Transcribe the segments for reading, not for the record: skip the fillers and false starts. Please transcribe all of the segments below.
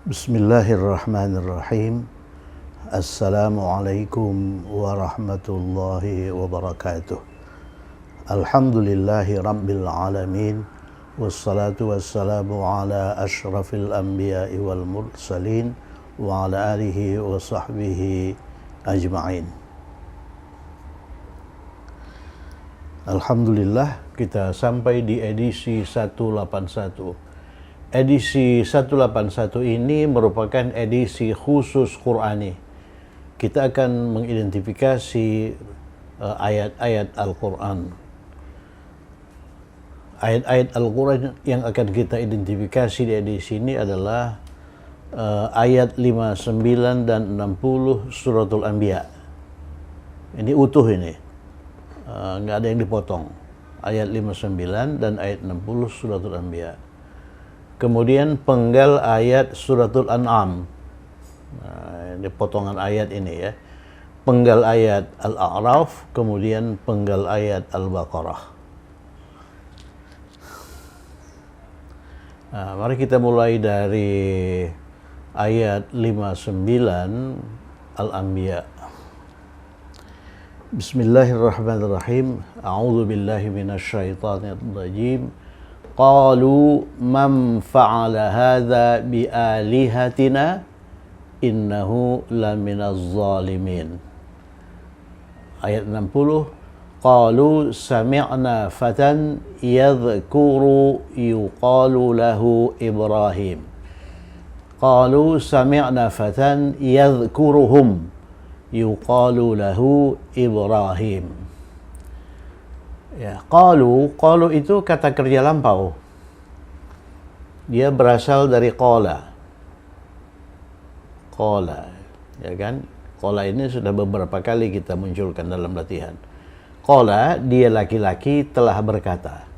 Bismillahirrahmanirrahim. Assalamualaikum warahmatullahi wabarakatuh. Alhamdulillahi rabbil alamin. Wassalatu wassalamu ala ashrafil anbiya'i wal mursalin wa ala alihi wa sahbihi ajma'in. Alhamdulillah, kita sampai di edisi 181. Edisi 181 ini merupakan edisi khusus Qur'ani. Kita akan mengidentifikasi ayat-ayat Al-Quran. Ayat-ayat Al-Quran yang akan kita identifikasi di edisi ini adalah ayat 59 dan 60 Suratul Anbiya. Ini utuh ini, nggak ada yang dipotong. Ayat 59 dan ayat 60 Suratul Anbiya. Kemudian penggal ayat Suratul An'am. Ini potongan ayat ini ya. Penggal ayat Al-A'raf, kemudian penggal ayat Al-Baqarah. Mari kita mulai dari ayat 59 Al-Anbiya. Bismillahirrahmanirrahim. A'udzu billahi minasyaitonir rajim. Qalu man fa'ala hadza bi alihatina innahu laminaz zalimin. Ayat 60. Qalu sami'na fatan yadhkuru yuqalu lahu Ibrahim. Qalu sami'na fatan yadhkuruhum yuqalu lahu Ibrahim. Ya, qalu itu kata kerja lampau. Dia berasal dari qala. Qala, ya kan? Qala ini sudah beberapa kali kita munculkan dalam latihan. Qala, dia laki-laki telah berkata.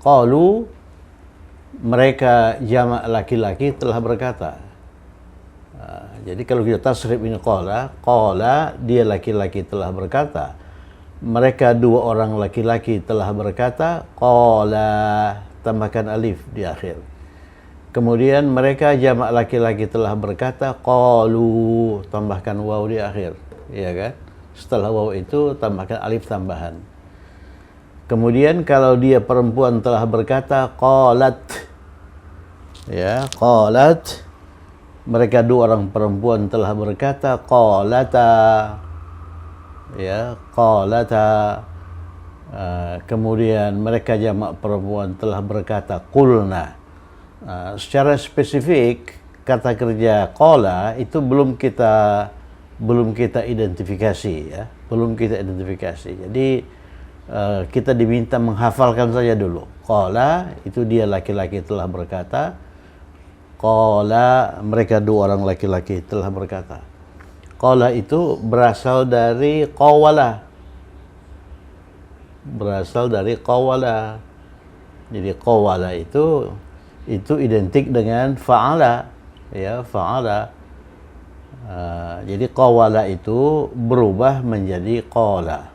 Qalu, mereka jamak laki-laki telah berkata. Jadi kalau kita tasrif ini qala, dia laki-laki telah berkata. Mereka dua orang laki-laki telah berkata, qala, tambahkan alif di akhir. Kemudian mereka jamak laki-laki telah berkata, qalu, tambahkan waw di akhir, ya kan? Setelah waw itu tambahkan alif tambahan. Kemudian kalau dia perempuan telah berkata, qalat, ya, qalat. Mereka dua orang perempuan telah berkata, qalata, ya, qalata. Kemudian mereka jamak perempuan telah berkata qulna. Secara spesifik kata kerja qala itu belum kita identifikasi ya, belum kita identifikasi. Jadi kita diminta menghafalkan saja dulu. Qala itu dia laki-laki telah berkata. Qala mereka dua orang laki-laki telah berkata. Qala itu berasal dari qawala. Berasal dari qawala. Jadi qawala itu identik dengan fa'ala, ya, fa'ala. Jadi qawala itu berubah menjadi qala.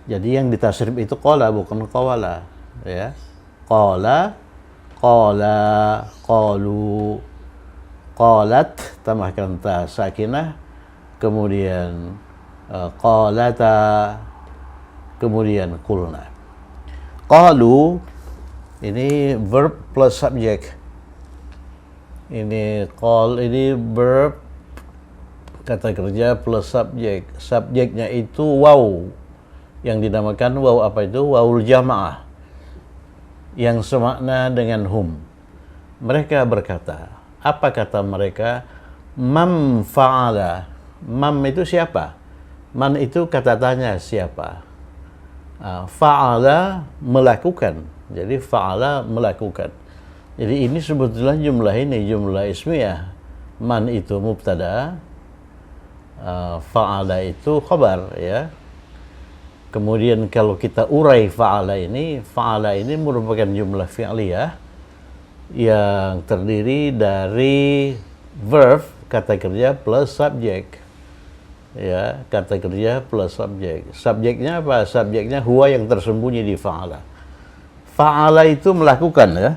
Jadi yang ditasrif itu qala bukan qawala, ya. Qala, qalu, qalat, tambahkan ta sakinah, kemudian qalata, kemudian qulna. Qalu ini verb plus subjek. Ini verb kata kerja plus subjek. Subjeknya itu waw. Yang dinamakan waw apa itu? Wawul jamaah. Yang semakna dengan hum. Mereka berkata, apa kata mereka? Mam fa'ala. Mam itu siapa? Man itu kata tanya siapa. Fa'ala melakukan. Jadi fa'ala melakukan. Jadi ini sebetulnya jumlah ismiyah. Man itu mubtada, fa'ala itu khabar, ya. Kemudian kalau kita urai fa'ala ini merupakan jumlah fi'liyah yang terdiri dari verb kata kerja plus subjek. Ya, kata kerja plus subjek. Subjeknya apa? Subjeknya huwa yang tersembunyi di fa'ala. Fa'ala itu melakukan, ya.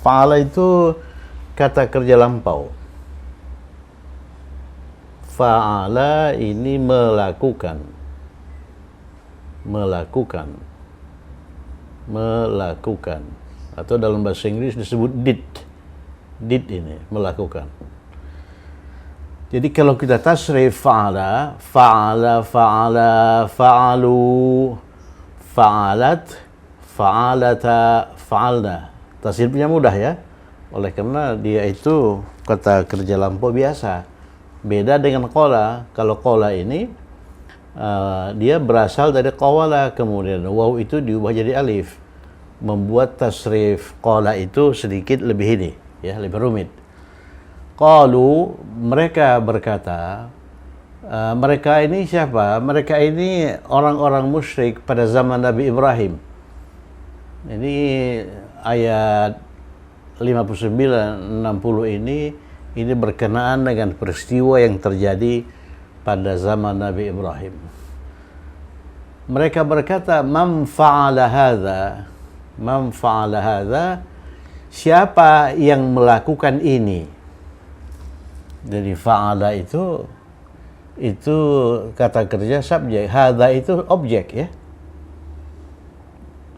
Fa'ala itu kata kerja lampau. Fa'ala ini melakukan. Atau dalam bahasa Inggris disebut did. Did ini melakukan. Jadi kalau kita tasrif fa'ala, fa'alu, fa'alat, fa'alata, fa'alna. Tasrifnya mudah ya. Oleh karena dia itu kata kerja lampau biasa. Beda dengan qala. Kalau qala ini dia berasal dari qawala, kemudian waw itu diubah jadi alif. Membuat tasrif qala itu sedikit lebih ini, ya, lebih rumit. Qalu, mereka berkata, mereka ini siapa? Mereka ini orang-orang musyrik pada zaman Nabi Ibrahim. Ini ayat 59-60 ini berkenaan dengan peristiwa yang terjadi pada zaman Nabi Ibrahim. Mereka berkata, man fa'ala hadza, siapa yang melakukan ini? Jadi fa'ala itu kata kerja subjek, hadza itu objek ya.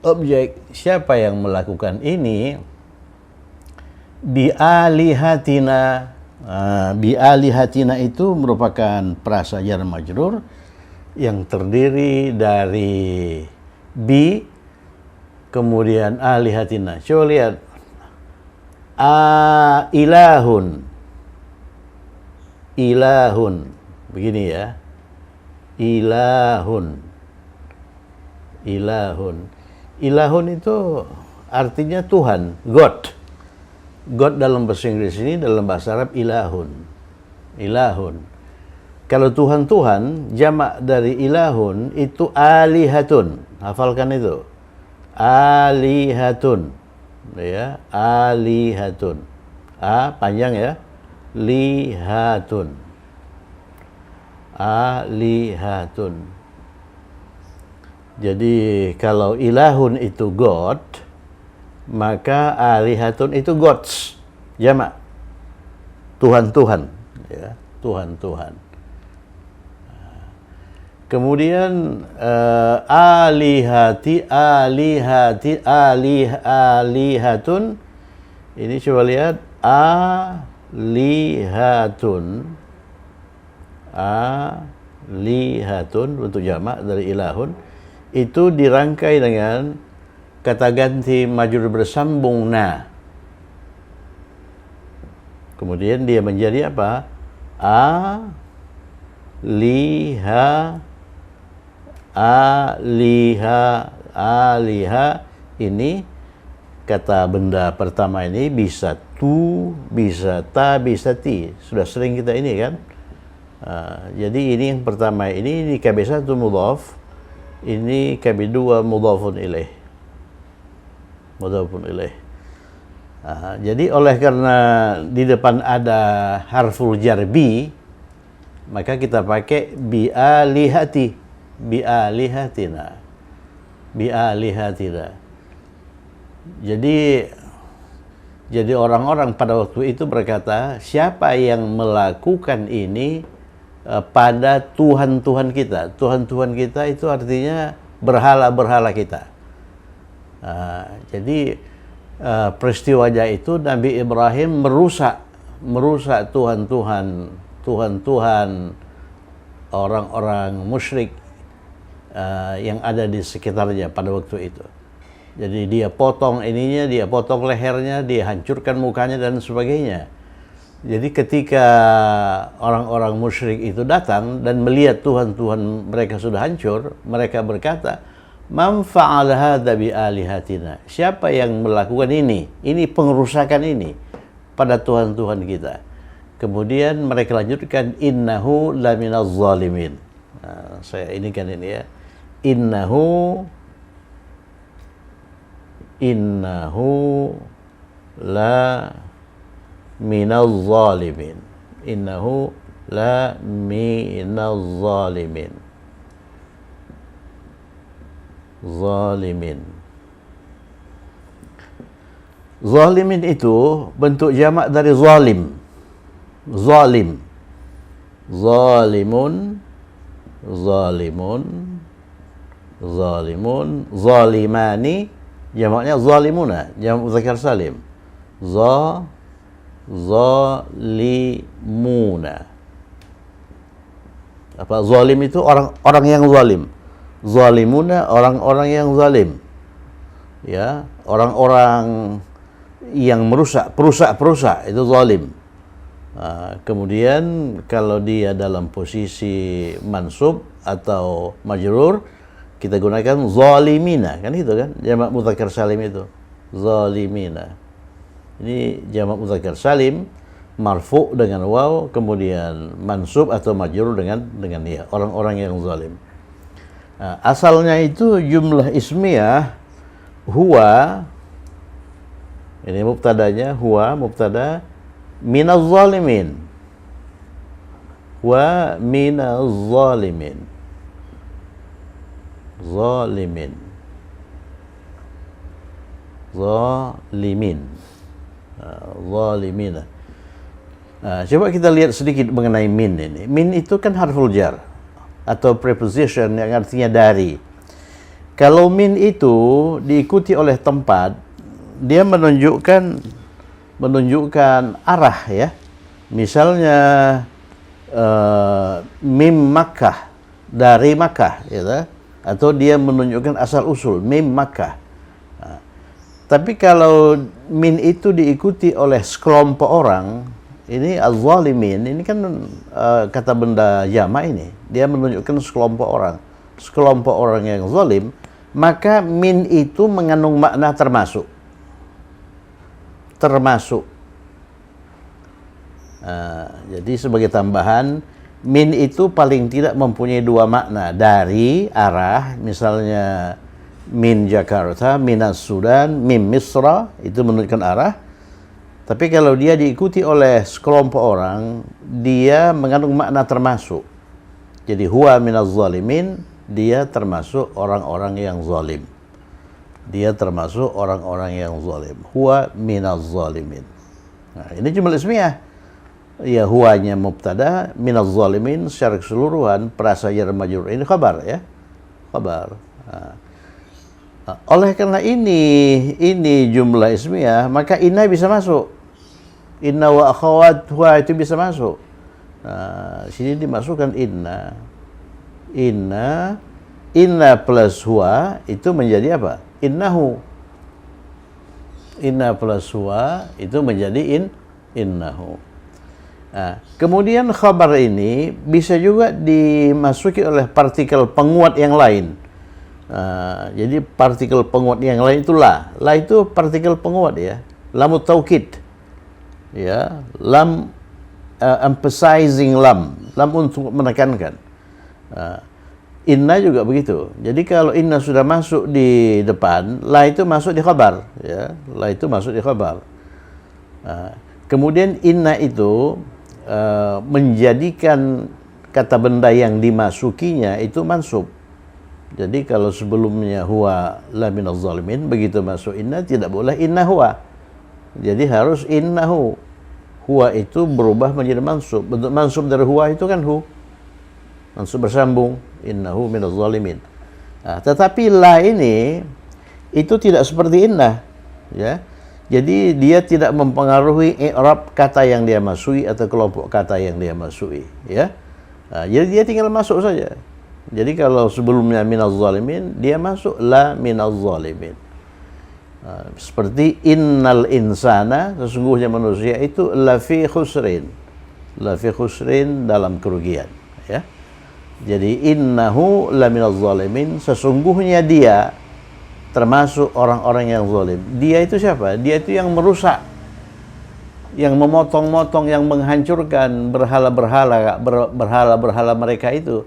Objek, siapa yang melakukan ini? Bi'alihatina. Bi'alihatina itu merupakan prasa jar majrur yang terdiri dari bi kemudian alihatina. Coba lihat. Ilahun. Begini ya. Ilahun. Ilahun itu artinya Tuhan, God. God dalam bahasa Inggris ini, dalam bahasa Arab ilahun. Kalau Tuhan, jamak dari ilahun itu alihatun. Hafalkan itu. Alihatun. Ya, alihatun. A panjang ya. Lihatun. Alihatun. Jadi kalau ilahun itu God, maka alihatun itu gods, jamak. Tuhan-Tuhan, ya, Tuhan-Tuhan. Kemudian alihatun. Ini coba lihat, alihatun untuk jamak dari ilahun itu dirangkai dengan kata ganti majrur bersambung na. Kemudian dia menjadi apa? Aliha ini kata benda pertama ini bisa tu, bisa ta, bisa ti. Sudah sering kita ini kan. Jadi ini yang pertama ini KB1 mudhaf, ini KB2 mudhafun ilaih. Jadi oleh karena di depan ada harful jar bi, maka kita pakai bi'alihatina. Jadi orang-orang pada waktu itu berkata, siapa yang melakukan ini pada Tuhan-Tuhan kita? Tuhan-Tuhan kita itu artinya berhala-berhala kita. Jadi peristiwanya itu Nabi Ibrahim merusak Tuhan-Tuhan orang-orang musyrik yang ada di sekitarnya pada waktu itu. Jadi dia potong ininya, dia potong lehernya, dia hancurkan mukanya dan sebagainya. Jadi ketika orang-orang musyrik itu datang dan melihat Tuhan-Tuhan mereka sudah hancur, mereka berkata, man fa'ala hadza bi alihatina. Siapa yang melakukan ini? Ini pengerusakan ini pada Tuhan-Tuhan kita. Kemudian mereka lanjutkan, innahu laminaz zalimin. Saya ini kan ini ya. Innahu la minaz zalimin. Innahu la minaz zalimin. Zalimin itu bentuk jamak dari zalim. Zalim. Zalimun, zalimun, zalimun, zalimani, jamaknya zalimuna, jamak muzakkar salim. Zalimuna. Apa zalim itu orang yang zalim. Zalimuna orang-orang yang zalim. Ya, orang-orang yang merusak, perusak itu zalim. Kemudian kalau dia dalam posisi mansub atau majrur, kita gunakan zalimina, kan itu kan jamak mudzakkar salim itu. Zalimina. Ini jamak mudzakkar salim marfu dengan waw, kemudian mansub atau majrur dengan ya, orang-orang yang zalim. Asalnya itu jumlah ismiyah huwa, ini mubtadanya, huwa mubtada, minaz zalimin, wa minaz zalimin, zalimin, zalimin, zalimina. Coba kita lihat sedikit mengenai min ini. Min itu kan harful jar atau preposition yang artinya dari. Kalau min itu diikuti oleh tempat, dia menunjukkan arah ya. Misalnya mim Makkah, dari Makkah ya, atau dia menunjukkan asal usul mim Makkah. Tapi kalau min itu diikuti oleh sekelompok orang, ini az-zalimin, ini kan kata benda jamak ini, dia menunjukkan sekelompok orang yang zalim, maka min itu mengandung makna termasuk. Jadi sebagai tambahan, min itu paling tidak mempunyai dua makna, dari arah, misalnya min Jakarta, minas Sudan, min Misra, itu menunjukkan arah. Tapi kalau dia diikuti oleh sekelompok orang, dia mengandung makna termasuk. Jadi huwa minaz zalimin, dia termasuk orang-orang yang zalim. Dia termasuk orang-orang yang zalim. Huwa minaz zalimin. Nah, ini jumlah ismiyah. Ya, huwanya mubtada, minaz zalimin secara keseluruhan perasa jar majrur. Ini khabar ya. Khabar. Oleh karena ini jumlah ismiyah, maka inna bisa masuk. Inna wa akhawat huwa itu bisa masuk. Sini dimasukkan inna. Inna plus huwa itu menjadi apa? Innahu. Inna plus huwa itu menjadi innahu. Kemudian khabar ini bisa juga dimasuki oleh partikel penguat yang lain. Jadi partikel penguat yang lain itu la. La itu partikel penguat ya. Lamut taukid. Ya, lam emphasizing lam untuk menekankan. Inna juga begitu. Jadi kalau inna sudah masuk di depan, la itu masuk di khabar ya. La itu masuk di khabar. Kemudian inna itu menjadikan kata benda yang dimasukinya itu mansub. Jadi kalau sebelumnya huwa la minaz zalimin, begitu masuk inna tidak boleh inna huwa. Jadi harus innahu. Huwa itu berubah menjadi mansub. Bentuk mansub dari huwa itu kan hu. Mansub bersambung. Innahu minaz zalimin. Tetapi la ini itu tidak seperti inna. Ya. Jadi dia tidak mempengaruhi i'rab kata yang dia masuki atau kelompok kata yang dia masuki. Ya. Jadi dia tinggal masuk saja. Jadi kalau sebelumnya minaz zalimin, dia masuk la minaz zalimin. Seperti innal insana, sesungguhnya manusia itu lafi khusrin. Lafi khusrin, dalam kerugian, ya. Jadi innahu la minaz zalimin, sesungguhnya dia termasuk orang-orang yang zalim. Dia itu siapa? Dia itu yang merusak, yang memotong-motong, yang menghancurkan berhala-berhala mereka itu.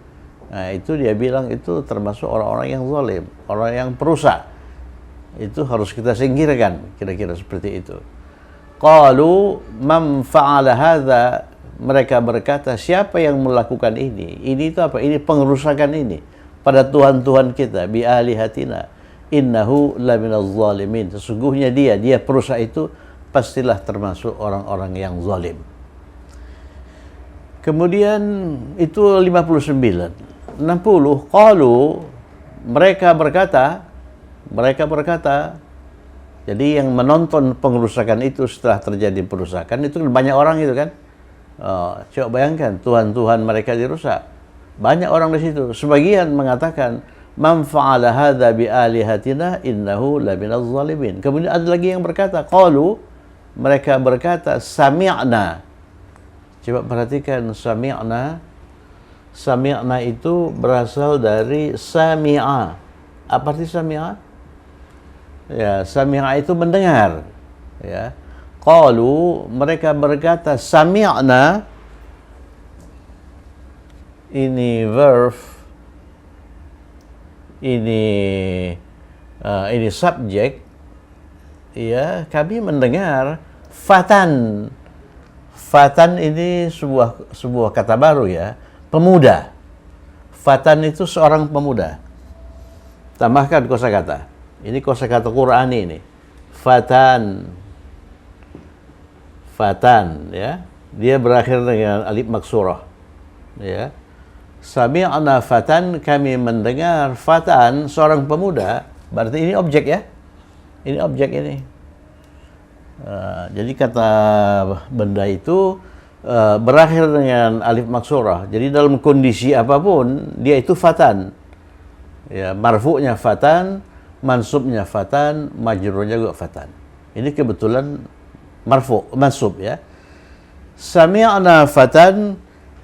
Nah, itu dia bilang itu termasuk orang-orang yang zalim, orang yang perusak. Itu harus kita singkirkan, kira-kira seperti itu. Qalu man fa'ala hadza, mereka berkata, siapa yang melakukan ini? Ini itu apa? Ini pengerusakan ini pada Tuhan-Tuhan kita, bi alihatina. innahu laminaz zalimin. Sesungguhnya dia perusa itu pastilah termasuk orang-orang yang zalim. Kemudian itu 59. 60, qalu, mereka berkata, jadi yang menonton pengerusakan itu setelah terjadi perusakan itu banyak orang itu kan. Coba bayangkan, Tuhan-Tuhan mereka dirusak. Banyak orang di situ. Sebagian mengatakan, man fa'ala hadza bi alihatina innahu laminaz zalimin. Kemudian ada lagi yang berkata, qalu, mereka berkata, sami'na. Coba perhatikan sami'na. Sami'na itu berasal dari sami'a. Apa arti sami'a? Ya, sami'a itu mendengar. Ya. Qalu, mereka berkata, sami'na. Ini verb. Ini subjek. Ya, kami mendengar fatan. Fatan ini sebuah kata baru ya, pemuda. Fatan itu seorang pemuda. Tambahkan kosakata. Ini kosakata Qur'ani ini. Fatan. Fatan ya. Dia berakhir dengan alif maksurah. Ya. Sami'na fatan, kami mendengar fatan, seorang pemuda. Berarti ini objek ya. Ini objek ini. Jadi kata benda itu berakhir dengan alif maksurah. Jadi dalam kondisi apapun dia itu fatan. Ya, marfu'nya fatan, mansubnya fatan, majrurnya juga fatan. Ini kebetulan marfu', mansub ya. Sami'na fatan,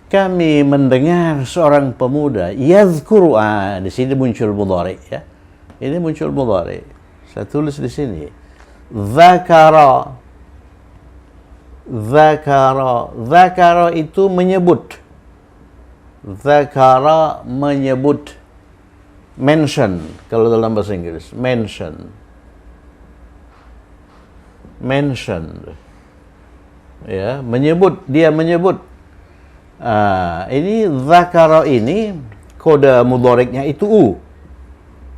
kami mendengar seorang pemuda yadhkuru. Di sini muncul mudhari ya. Ini muncul mudhari. Saya tulis di sini. Dzakara. Dzakara itu menyebut. Dzakara menyebut. Mention kalau dalam bahasa Inggris. Mention. Ya, menyebut, dia menyebut. Ini dzakara ini kode mudhari'nya itu u.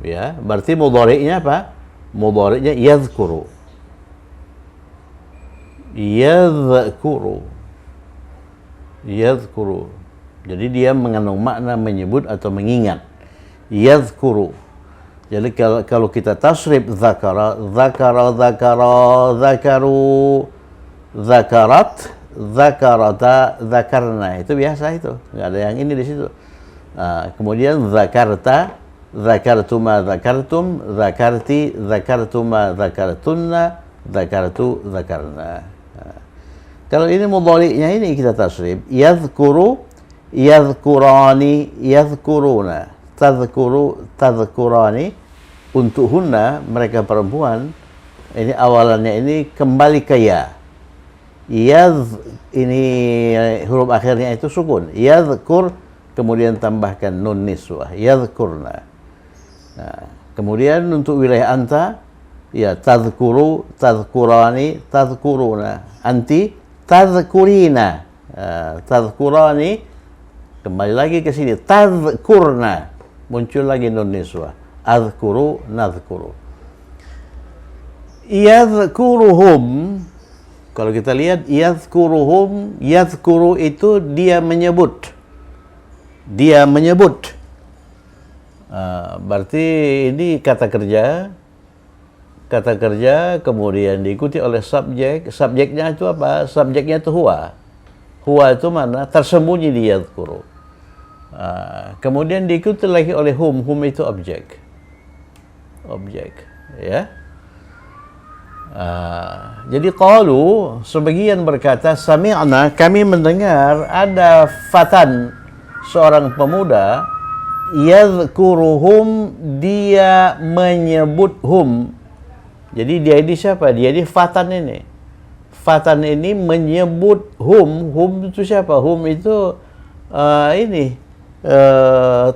Ya, berarti mudhari'nya apa? Mudhari'nya yadhkuru. Yadhkuru. Jadi dia mengandung makna menyebut atau mengingat. Yadhkuru. Jadi kalau kita tasrif dzakara, dzakaru, dzakarat, dzakarata, dzakarna. Itu biasa itu. Enggak ada yang ini di situ. Kemudian dzakarta, dzakartuma, dzakartum, dzakarti, dzakartuma, dzakartunna, dzakartu, dzakarna. Kalau ini mudhari'nya ini kita tasrif, yadhkuru, yadhkurani, yadhkuruna, tadhkuru, tadhkurani. Untuk hunna, mereka perempuan, ini awalannya ini kembali ke ya. Ini huruf akhirnya itu sukun. Yadhkur, kemudian tambahkan nun niswah. Yadhkurna. Nah, kemudian untuk wilayah anta, ya tadhkuru, tadhkurani, tadhkuruna. Anti, tadhkurina. Tadhkurani, kembali lagi ke sini. Tadhkurna. Muncul lagi nun niswah. Adhkuru, nadhkuru. Yadhkuruhum. Kalau kita lihat yadhkuruhum, yadhkuru itu dia menyebut. Dia menyebut. Berarti ini kata kerja. Kata kerja kemudian diikuti oleh subjek. Subjeknya itu apa? Subjeknya itu huwa. Huwa itu mana? Tersembunyi di yadhkuru. Kemudian diikuti lagi oleh hum. Hum itu objek. Objek. Ya. Jadi qalu, sebagian berkata, sami'na, kami mendengar ada fatan, seorang pemuda, yadhkuruhum, dia menyebut hum. Jadi dia ini siapa? Dia ini fatan ini. Fatan ini menyebut hum. Hum itu siapa? Hum itu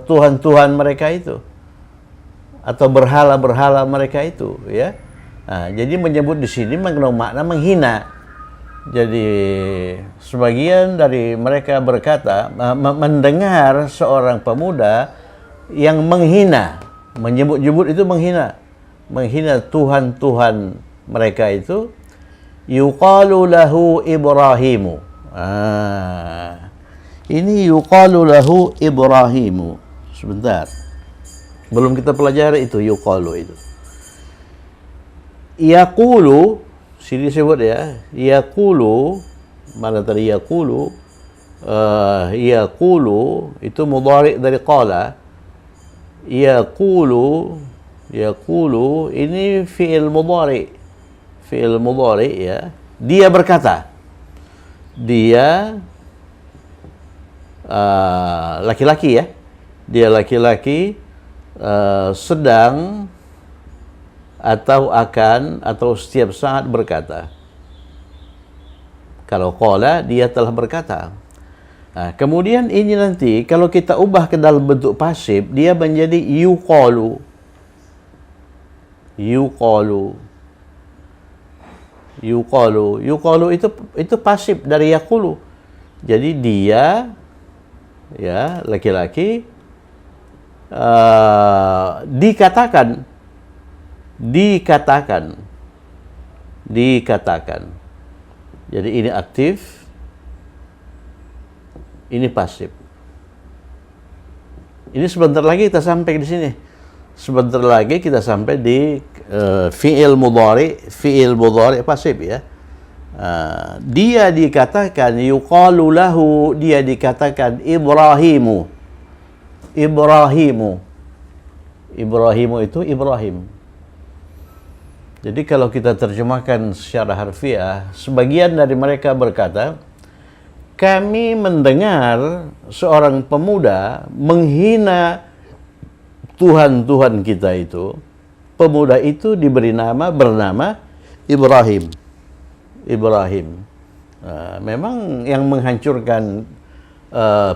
Tuhan-Tuhan mereka itu. Atau berhala-berhala mereka itu, ya. Jadi menyebut di sini mengandung makna menghina. Jadi sebagian dari mereka berkata mendengar seorang pemuda yang menghina, menyebut-nyebut itu menghina. menghina Tuhan-Tuhan mereka itu, yuqalu lahu Ibrahimu. Ini yuqalu lahu Ibrahimu. Sebentar. Belum kita pelajari itu yuqalu itu. Yaqulu, sini sebut ya. Yaqulu, mana tadi yaqulu? Yaqulu itu mudhari' dari qala. Yaqulu ini fi'il mudhari'. Fi'il mudhari' ya. Dia berkata. Dia laki-laki ya. Dia laki-laki sedang atau akan atau setiap saat berkata. Kalau qala, dia telah berkata. Kemudian ini nanti kalau kita ubah ke dalam bentuk pasif, dia menjadi yuqalu. Yuqalu. Yuqalu. Yuqalu itu pasif dari yaqulu. Jadi dia ya laki-laki dikatakan. Jadi ini aktif, ini pasif. Ini sebentar lagi kita sampai di sini. Sebentar lagi kita sampai di fi'il mudhari pasif ya. Dia dikatakan yuqalu lahu, dia dikatakan Ibrahimu. Ibrahimu itu Ibrahim. Jadi kalau kita terjemahkan secara harfiah, sebagian dari mereka berkata, kami mendengar seorang pemuda menghina Tuhan-Tuhan kita itu. Pemuda itu bernama Ibrahim. Memang yang menghancurkan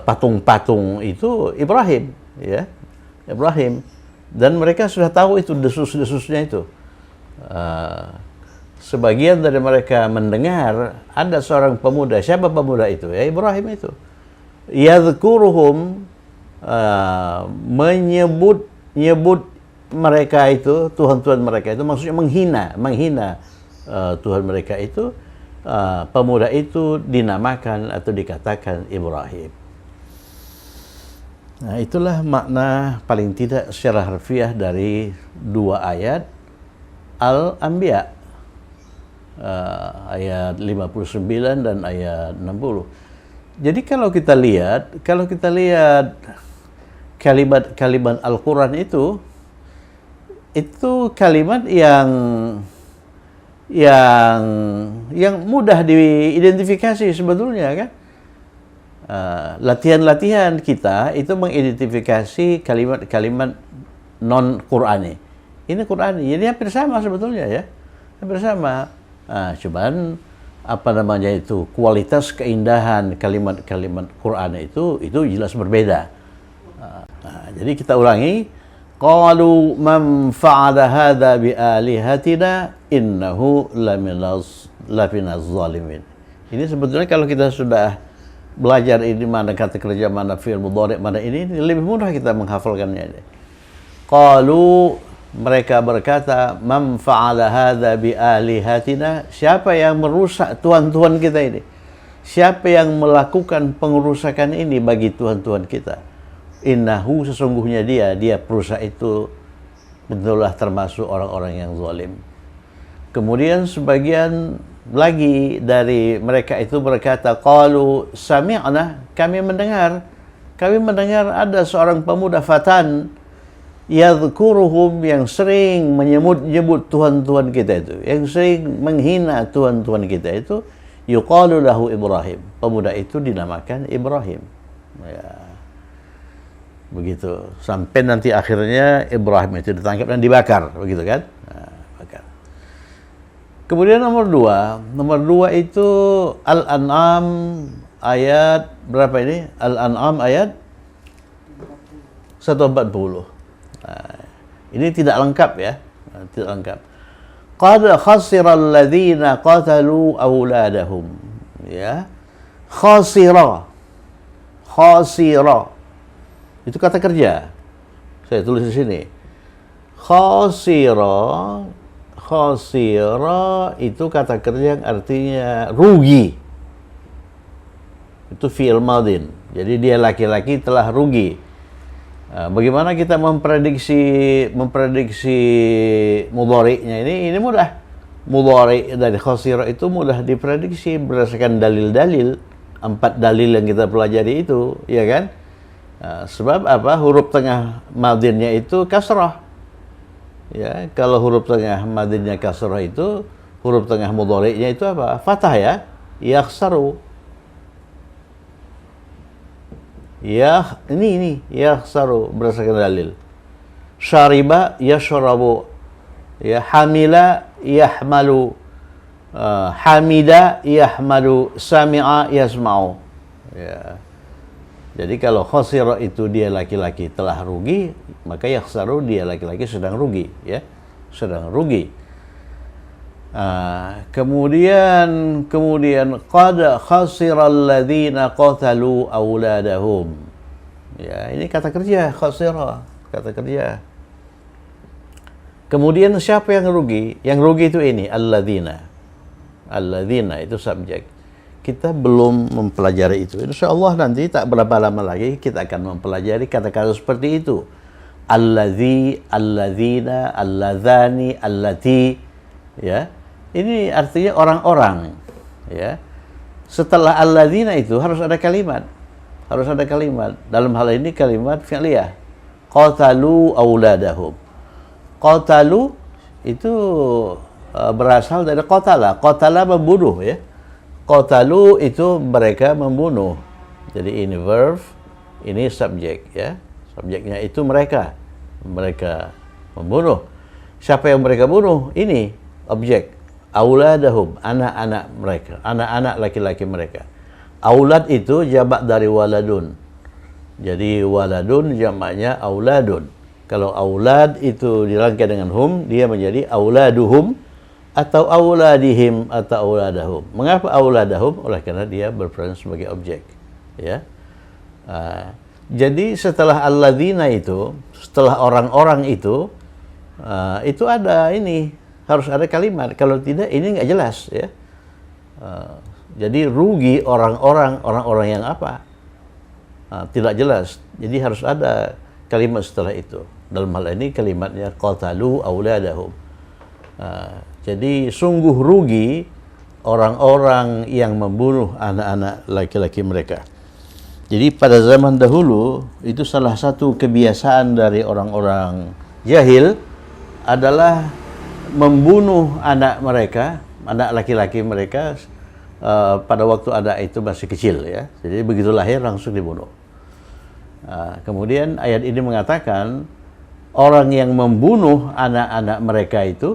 patung-patung itu Ibrahim, ya. Ibrahim. Dan mereka sudah tahu itu desus-desusnya itu. Sebagian dari mereka mendengar ada seorang pemuda. Siapa pemuda itu? Ya Ibrahim itu. Yadhkuruhum, menyebut mereka itu, Tuhan-Tuhan mereka itu, maksudnya menghina Tuhan mereka itu. Pemuda itu dinamakan atau dikatakan Ibrahim. Nah, itulah makna paling tidak secara harfiah dari dua ayat Al-Anbiya, ayat 59 dan ayat 60. Jadi kalau kita lihat kalimat Al-Quran itu kalimat yang mudah diidentifikasi sebetulnya kan. Latihan-latihan kita itu mengidentifikasi kalimat-kalimat non-Qur'ani. Ini Qur'ani, jadi hampir sama sebetulnya ya. Hampir sama. Cuman kualitas keindahan kalimat-kalimat Qur'an itu jelas berbeda. Jadi kita ulangi. Qalu man fa'ala hadza bi alihatina innahu laminaz zalimin. Ini sebetulnya kalau kita sudah belajar ini mana kata kerja, mana fi'il mudhari, mana ini lebih mudah kita menghafalkannya. Qalu, mereka berkata, man fa'ala hadza bi alihatina, siapa yang merusak tuhan-tuhan kita ini? Siapa yang melakukan pengerusakan ini bagi tuhan-tuhan kita? Innahu, sesungguhnya dia perusak itu betullah termasuk orang-orang yang zalim. Kemudian sebagian lagi dari mereka itu berkata, qalu sami'na, kami mendengar ada seorang pemuda fatan yadhkuruhum, yang sering menyebut Tuhan-Tuhan kita itu, yang sering menghina Tuhan-Tuhan kita itu, yuqalu lahu Ibrahim, pemuda itu dinamakan Ibrahim. Ya. Begitu sampai nanti akhirnya Ibrahim itu ditangkap dan dibakar, begitu kan? Bakar. Kemudian nomor dua itu Al-An'am ayat berapa ini? Al-An'am ayat 140. Ini tidak lengkap ya, tidak lengkap. Qad khasira alladhina qatalu awladahum, ya. Khasira itu kata kerja. Saya tulis di sini. Khasira, khasira itu kata kerja yang artinya rugi. Itu fi'il madin. Jadi dia laki-laki telah rugi. Bagaimana kita memprediksi mudhari'nya ini mudah. Mudhari' dari khasira itu mudah diprediksi berdasarkan dalil-dalil. 4 dalil yang kita pelajari itu, ya kan? Sebab apa? Huruf tengah madinnya itu kasrah. Ya, kalau huruf tengah madinnya kasrah itu, huruf tengah mudhari'nya itu apa? Fathah ya. Yakhsaru. Ya, ini yakhsaru berdasarkan dalil. Syariba yashrabu. Ya, hamila yahmalu. Hamida yahmadu, sami'a yasma'u. Ya. Jadi kalau khasira itu dia laki-laki telah rugi, maka yakhsaru dia laki-laki sedang rugi, ya. Sedang rugi. Kemudian qad khasiral ladzina qatalu auladahum. Ya, ini kata kerja khasira, kata kerja. Kemudian siapa yang rugi? Yang rugi itu ini alladzina. Alladzina itu subjek. Kita belum mempelajari itu. Insyaallah nanti tak berapa lama lagi kita akan mempelajari kata-kata seperti itu. Alladzi, alladzina, alladzani, allati. Ya. Ini artinya orang-orang. Ya. Setelah alladzina itu harus ada kalimat. Harus ada kalimat. Dalam hal ini kalimat fi'liyah. Qatalu auladahum. Qatalu itu berasal dari qatala. Qatala membunuh, ya. Qatalu itu mereka membunuh. Jadi ini verb, ini subjek, ya. Subjeknya itu mereka. Mereka membunuh. Siapa yang mereka bunuh? Ini objek. Auladahum, anak-anak mereka, anak-anak laki-laki mereka. Aulad itu jamak dari waladun. Jadi waladun jamaknya auladun. Kalau aulad itu dirangkai dengan hum, dia menjadi auladuhum atau auladihim atau auladahum. Mengapa auladahum? Oleh karena dia berperan sebagai objek, ya. Jadi setelah alladzina itu, setelah orang-orang itu ada ini, harus ada kalimat. Kalau tidak ini nggak jelas, ya. Jadi rugi orang-orang yang apa? Tidak jelas. Jadi harus ada kalimat setelah itu. Dalam hal ini kalimatnya qatalu auladahum. Jadi sungguh rugi orang-orang yang membunuh anak-anak laki-laki mereka. Jadi pada zaman dahulu itu salah satu kebiasaan dari orang-orang jahil adalah membunuh anak mereka, anak laki-laki mereka pada waktu anak itu masih kecil, ya. Jadi begitu lahir langsung dibunuh. Kemudian ayat ini mengatakan orang yang membunuh anak-anak mereka itu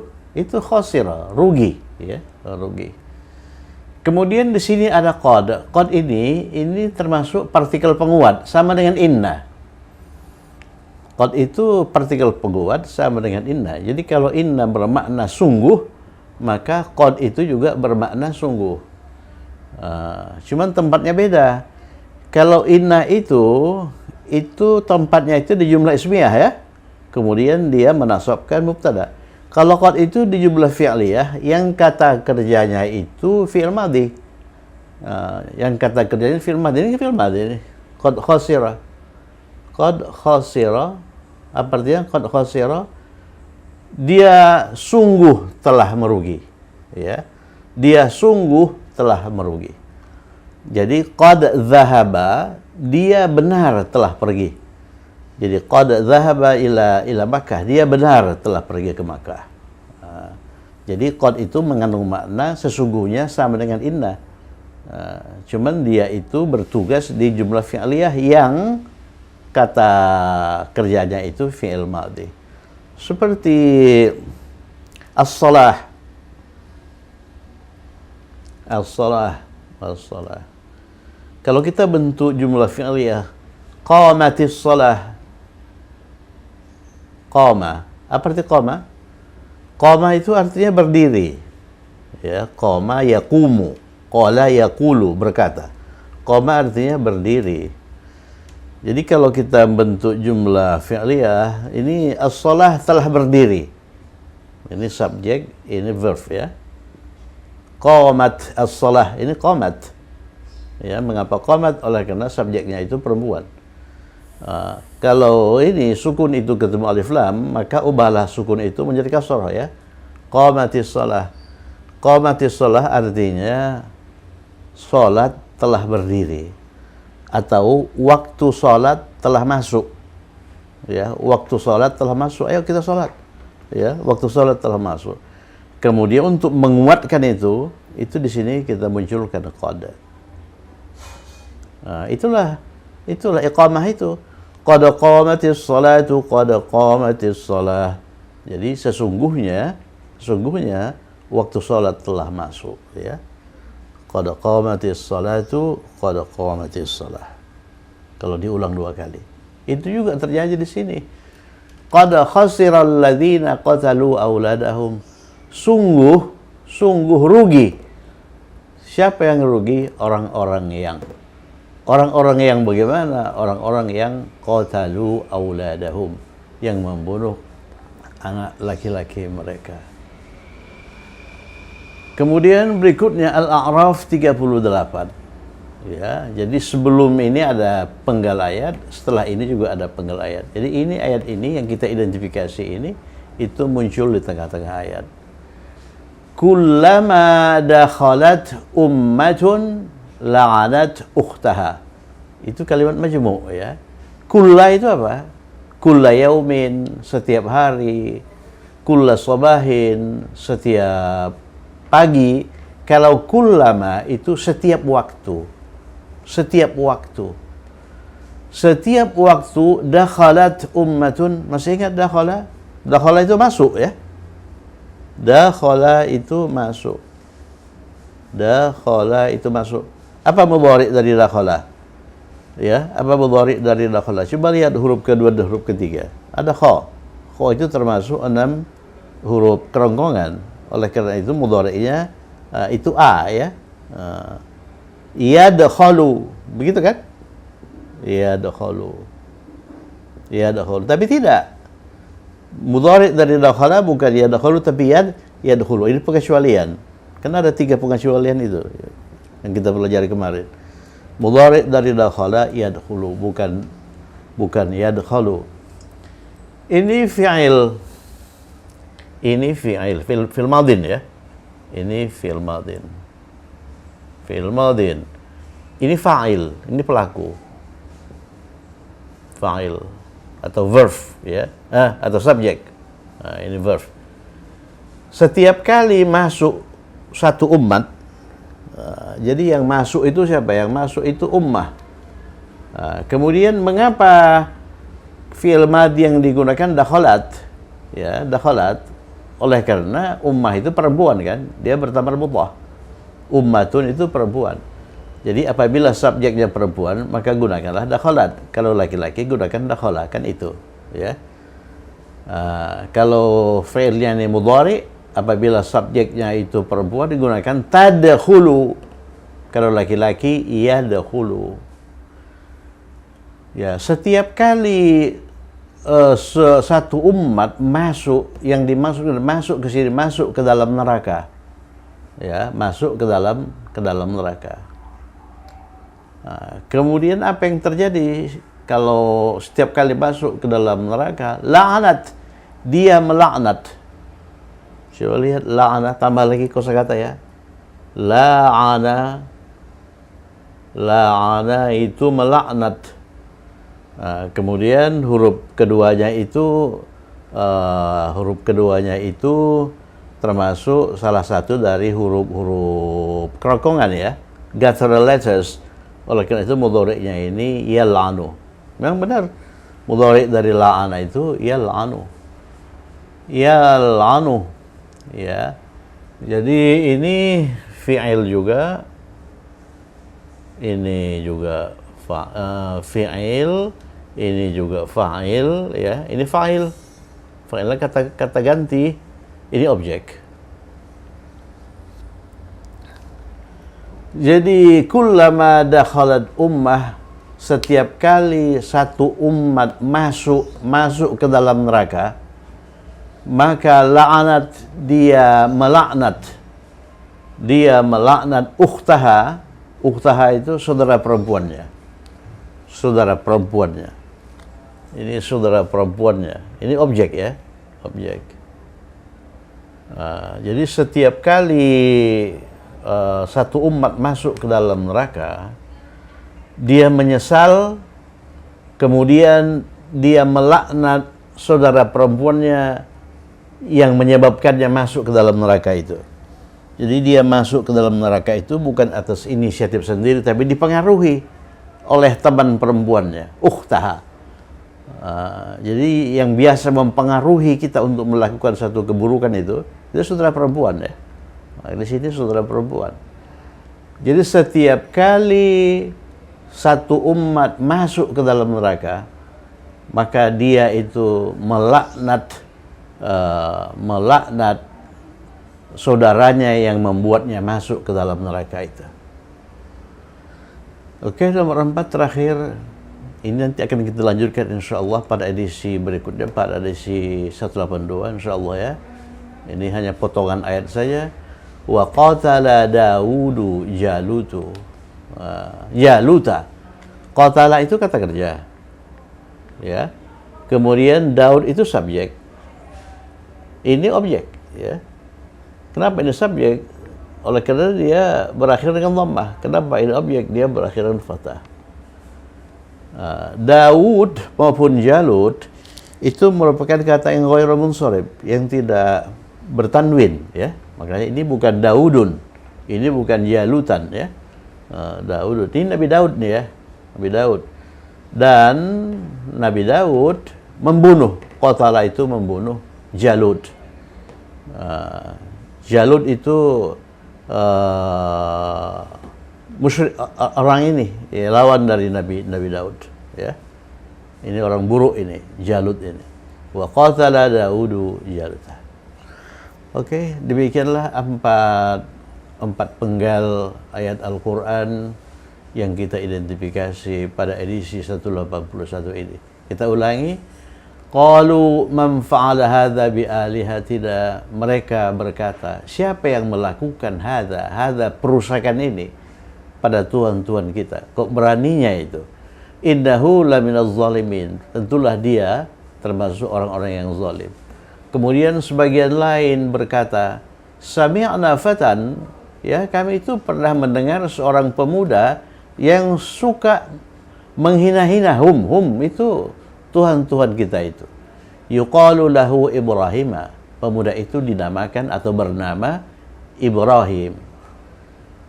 khasira, rugi, ya, rugi. Kemudian di sini ada qad. Qad ini termasuk partikel penguat sama dengan inna. Qad itu partikel penguat sama dengan inna. Jadi kalau inna bermakna sungguh, maka qad itu juga bermakna sungguh. Cuman tempatnya beda. Kalau inna itu tempatnya itu di jumlah ismiyah, ya. Kemudian dia menasabkan mubtada. Kalau qad itu di jumlah fi'liyah, yang kata kerjanya itu fi'il madhi. Yang kata kerjanya fi'il madhi, ini fi'il madhi. Qad khasira. Qad khasira, apa artinya qad khasira? Dia sungguh telah merugi, ya. Dia sungguh telah merugi. Jadi qad dhahaba, dia benar telah pergi. Jadi qad dhahaba ila Makkah, dia benar telah pergi ke Makkah. Jadi qad itu mengandung makna sesungguhnya sama dengan inna. Cuman dia itu bertugas di jumlah fi'liyah yang kata kerjanya itu fi'il madhi. Seperti as-salah. As-salah. As-salah. Kalau kita bentuk jumlah fi'liyah, qamatis salah. Qama. Apa arti qama? Qama itu artinya berdiri. Ya, qama yaqumu. Qala yaqulu, berkata. Qama artinya berdiri. Jadi kalau kita bentuk jumlah fi'liyah, ini as-shalah telah berdiri. Ini subjek, ini verb ya. Qamat as-shalah, ini qamat. Ya, mengapa qamat? Oleh karena subjeknya itu perempuan. Kalau ini sukun itu ketemu alif lam, maka ubahlah sukun itu menjadi kasrah ya. Qamatis shalah. Qamatis shalah artinya salat telah berdiri, atau waktu salat telah masuk. Ya, waktu salat telah masuk. Ayo kita salat. Ya, waktu salat telah masuk. Kemudian untuk menguatkan itu di sini kita munculkan qad. Itulah iqamah itu. Qad qamatis salatu, qad qamatis salah. Jadi sesungguhnya waktu salat telah masuk ya. Qad qamatis salatu, qad qamatis salah. Kalau diulang 2 kali. Itu juga terjadi di sini. Qad khasiral ladzina qatalu auladahum. Sungguh rugi. Siapa yang rugi? Orang-orang yang bagaimana? Orang-orang yang qatalu auladahum, yang membunuh anak laki-laki mereka. Kemudian berikutnya Al-A'raf 38. Ya, jadi sebelum ini ada penggal ayat, setelah ini juga ada penggal ayat. Jadi ini ayat ini yang kita identifikasi ini itu muncul di tengah-tengah ayat. Kullama dakhalat ummatun la'anat ukhtaha. Itu kalimat majmu' ya. Kulla itu apa? Kulla yaumin, setiap hari. Kulla sabahin, setiap pagi. Kalau kullama itu setiap waktu. Setiap waktu dakhalat ummatun. Masih ingat dakhala? Dakhala itu masuk ya. Dakhala itu masuk. Dakhala itu masuk. Apa mudhari' dari dakhala? Ya, apa mudhari' dari dakhala? Coba lihat huruf kedua dan huruf ketiga. Ada kha. Kha itu termasuk 6 huruf kerongkongan. Oleh karena itu mudhari'nya itu a ya. Yadkhalu. Begitu kan? Yadkhalu. Tapi tidak. Mudhari' dari dakhala bukan yadkhalu tapi yadkhulu. Ini pengecualian. Karena ada 3 pengecualian itu yang kita pelajari kemarin. Mudhari' dari dakhala yadkhulu, bukan yadkhalu. Ini fi'il madin ya. Ini fi'il madin. Ini fa'il, ini pelaku. Fa'il atau verb ya, atau subjek. Ini verb. Setiap kali masuk satu umat, jadi yang masuk itu siapa? Yang masuk itu ummah. Kemudian mengapa fi'il madhi yang digunakan dakhalat? Ya, dakhalat. Oleh karena ummah itu perempuan kan, dia bertamar mudhaf. Ummatun itu perempuan. Jadi apabila subjeknya perempuan, maka gunakanlah dakhalat. Kalau laki-laki gunakan dakhala, kan itu. Ya. Kalau fi'ilnya ini mudhari', apabila subjeknya itu perempuan digunakan tadkhulu. Kalau laki-laki yadkhulu. Ya, setiap kali satu umat masuk, yang masuk ke sini, masuk ke dalam neraka. Ya, masuk ke dalam neraka. Kemudian apa yang terjadi kalau setiap kali masuk ke dalam neraka? La'anat. Dia melaknat. Coba lihat la'ana, tambah lagi kosakata ya. La'ana itu melaknat. Kemudian huruf keduanya itu termasuk salah satu dari huruf kerongkongan ya, guttural letters. Oleh karena itu mudhari'nya ini yal'anu. Memang benar, mudhari' dari la'ana itu yal'anu. Ya, jadi ini fi'il juga, ini juga fi'il, ini juga fa'il ya. Ini fa'il kata ganti, ini objek. Jadi kullama dakhalat ummah, setiap kali satu umat masuk ke dalam neraka, maka dia melaknat ukhtaha. Ukhtaha itu saudara perempuannya. Ini saudara perempuannya. Ini objek ya, objek. Jadi setiap kali satu umat masuk ke dalam neraka, dia menyesal, kemudian dia melaknat saudara perempuannya yang menyebabkannya masuk ke dalam neraka itu. Jadi dia masuk ke dalam neraka itu bukan atas inisiatif sendiri, tapi dipengaruhi oleh teman perempuannya, ukhtaha. Jadi yang biasa mempengaruhi kita untuk melakukan satu keburukan itu saudara perempuan ya. Di sini saudara perempuan. Jadi setiap kali satu umat masuk ke dalam neraka, maka dia itu melaknat saudaranya yang membuatnya masuk ke dalam neraka itu. Oke, nomor 4 terakhir. Ini nanti akan kita lanjutkan insyaallah pada edisi berikutnya, pada edisi 182 insyaallah ya. Ini hanya potongan ayat saja. Wa qatala Daudu Jaluta. Qatala itu kata kerja. Ya. Kemudian Daud itu subjek. Ini objek, ya. Kenapa ini subjek? Oleh karena dia berakhir dengan dhammah. Kenapa ini objek? Dia berakhir dengan fathah. Daud maupun Jalut itu merupakan kata yang ghairu munsharif, yang tidak bertanwin, ya. Makanya ini bukan Daudun, ini bukan Jalutan, ya. Daud ini Nabi Daud nih ya, Nabi Daud. Dan Nabi Daud membunuh, qatala itu membunuh Jalut. Jalut itu musyrik, orang ini ya, lawan dari Nabi Daud ya. Ini orang buruk ini, Jalut ini. Wa qatala Daudu Jaluta. Oke, demikianlah empat penggal ayat Al-Qur'an yang kita identifikasi pada edisi 181 ini. Kita ulangi. Qalu man fa'ala hadza bi alihatina. Mereka berkata, siapa yang melakukan hadza perusakan ini pada tuhan-tuhan kita? Kok beraninya itu? Innahu laminaz zalimin. Tentulah dia termasuk orang-orang yang zalim. Kemudian sebagian lain berkata, sami'na fatan, ya, kami itu pernah mendengar seorang pemuda yang suka menghina-hina hum itu Tuhan-Tuhan kita itu. Yuqalu lahu Ibrahima. Pemuda itu dinamakan atau bernama Ibrahim.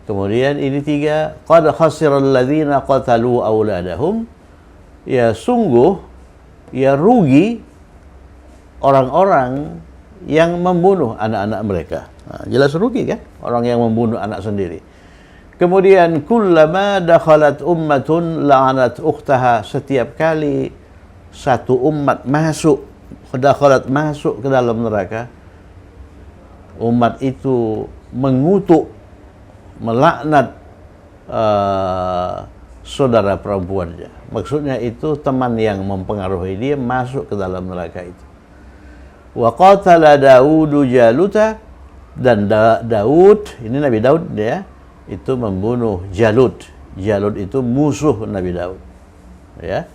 Kemudian ini 3, qad khasiral ladzina qatalu auladahum. Ya sungguh, ya rugi orang-orang yang membunuh anak-anak mereka. Nah, jelas rugi kan? Orang yang membunuh anak sendiri. Kemudian kullama dakhalat ummatun la'anat ukhtaha. Setiap kali satu umat masuk ke dalam neraka, umat itu mengutuk, melaknat saudara perempuannya. Maksudnya itu teman yang mempengaruhi dia masuk ke dalam neraka itu. Wa qatala Daudu Jaluta. Dan Daud, ini Nabi Daud ya, itu membunuh Jalut. Jalut itu musuh Nabi Daud. Ya.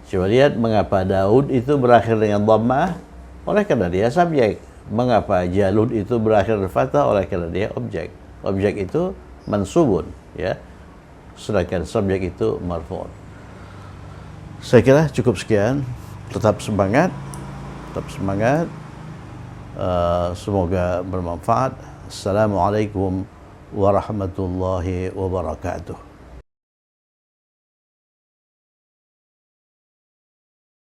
Coba lihat mengapa Daud itu berakhir dengan dhammah, oleh karena dia subjek. Mengapa Jalut itu berakhir dengan fathah, oleh karena dia objek. Objek itu mansubun, ya. Sedangkan subjek itu marfu'un. Saya kira cukup sekian. Tetap semangat. Semoga bermanfaat. Assalamualaikum warahmatullahi wabarakatuh.